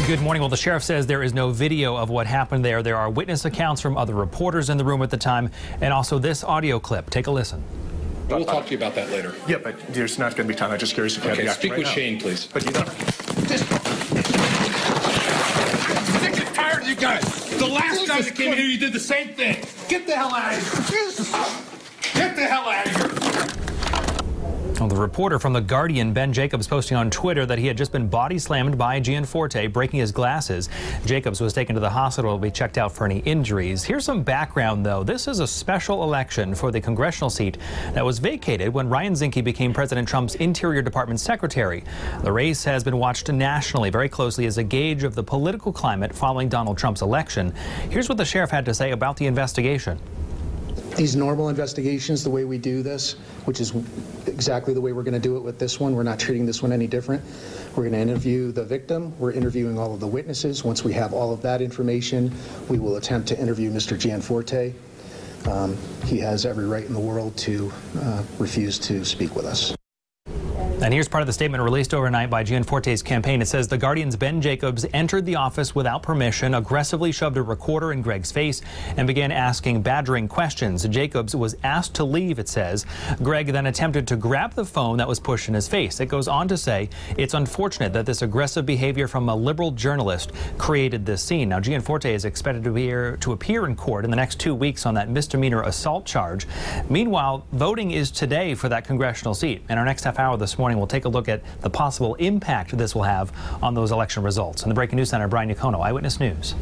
Good morning. Well, the sheriff says there is no video of what happened there. There are witness accounts from other reporters in the room at the time, and also this audio clip. Take a listen. We'll talk to you about that later. Yeah, but there's not going to be time. I'm just curious if you have the action speak right with now. Shane, please. But you don't. I'm sick and tired of you guys. The last time that came in here, you did the same thing. Get the hell out of here. Get the hell out of here. Well, the reporter from The Guardian, Ben Jacobs, posting on Twitter that he had just been body slammed by Gianforte, breaking his glasses. Jacobs was taken to the hospital to be checked out for any injuries. Here's some background, though. This is a special election for the congressional seat that was vacated when Ryan Zinke became President Trump's Interior Department secretary. The race has been watched nationally very closely as a gauge of the political climate following Donald Trump's election. Here's what the sheriff had to say about the investigation. These normal investigations, the way we do this, which is exactly the way we're going to do it with this one. We're not treating this one any different. We're going to interview the victim. We're interviewing all of the witnesses. Once we have all of that information, we will attempt to interview Mr. Gianforte. He has every right in the world to refuse to speak with us. And here's part of the statement released overnight by Gianforte's campaign. It says the Guardian's Ben Jacobs entered the office without permission, aggressively shoved a recorder in Greg's face, and began asking badgering questions. Jacobs was asked to leave, it says. Greg then attempted to grab the phone that was pushed in his face. It goes on to say it's unfortunate that this aggressive behavior from a liberal journalist created this scene. Now, Gianforte is expected to appear in court in the next 2 weeks on that misdemeanor assault charge. Meanwhile, voting is today for that congressional seat. In our next half hour this morning, we'll take a look at the possible impact this will have on those election results. In the Breaking News Center, Brian Yacono, Eyewitness News.